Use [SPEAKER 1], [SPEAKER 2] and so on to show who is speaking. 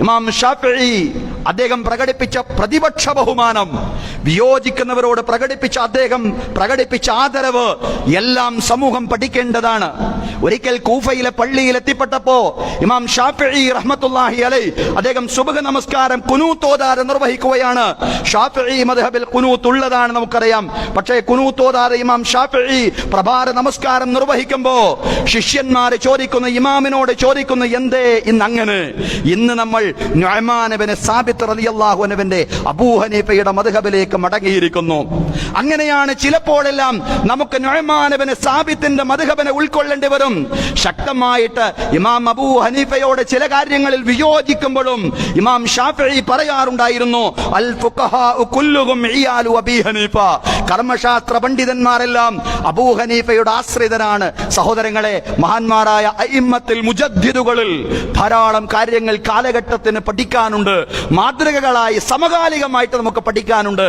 [SPEAKER 1] ഇമാം ഷാഫിഈ അദ്ദേഹം പ്രകടിപ്പിച്ച പ്രതിപക്ഷ ബഹുമാനം, വിയോജിക്കുന്നവരോട് അദ്ദേഹം പ്രകടിപ്പിച്ച ആദരവ് എല്ലാം സമൂഹം പഠിക്കേണ്ടതാണ്. ഒരിക്കൽ കൂഫയിലെ പള്ളിയിൽ എത്തിപ്പെട്ടപ്പോ ഇമാം ഷാഫിഈ റഹ്മത്തുള്ളാഹി അലൈഹി അദ്ദേഹം സുബ്ഹ് നമസ്കാരം ഖുനൂത്ത് ഓതാതെ നിർവഹിക്കുകയാണ്. ഷാഫിഈ മദ്ഹബിൽ ഖുനൂത്ത് ഉള്ളതാണ് നമുക്കറിയാം. പക്ഷേ ഖുനൂത്ത് ഓതാതെ ഇമാം ഷാഫിഈ പ്രഭാത നമസ്കാരം നിർവഹിക്കുമ്പോ ശിഷ്യന്മാര് ചോദിക്കുന്നു, ഇമാമിനോട് ചോദിക്കുന്നു, എന്തേ ഇന്ന് അങ്ങനെ? ഇന്ന് നമ്മൾ നുഅ്മാൻ ഇബ്നു സാബിത്ത് റളിയല്ലാഹു അൻഹുവിന്റെ അബൂ ഹനീഫയുടെ മദ്ഹബിലേക്ക് മടങ്ങിയിരിക്കുന്നു. അങ്ങനെയാണ് ചിലപ്പോഴെല്ലാം നമുക്ക് നുഅ്മാൻ ഇബ്നു സാബിത്തിന്റെ മദ്ഹബിനെ ഉൾക്കൊള്ളേണ്ടി വരും. ശക്തമായിട്ട് ഇമാം അബൂ ഹനീഫയോട് ചില കാര്യങ്ങളിൽ വിയോജിക്കുമ്പോഴും ഇമാം ഷാഫിഈ പറയാറുണ്ടായിരുന്നു, അൽ ഫുഖഹാഉ കുല്ലുഹും ഇയാലു അബീ ഹനീഫ. കർമ്മശാസ്ത്ര പണ്ഡിതന്മാരെല്ലാം അബൂ ഹനീഫയുടെ ആശ്രിതരാണ്. സഹോദരങ്ങളെ, മഹാന്മാരായ അഇമ്മത്തുൽ മുജദ്ദിദുകളിൽ ധാരാളം കാര്യങ്ങൾ കാലഘട്ടത്തിന് പഠിക്കാനുണ്ട്. മാതൃകകളായി സമകാലികമായിട്ട് നമുക്ക് പഠിക്കാനുണ്ട്.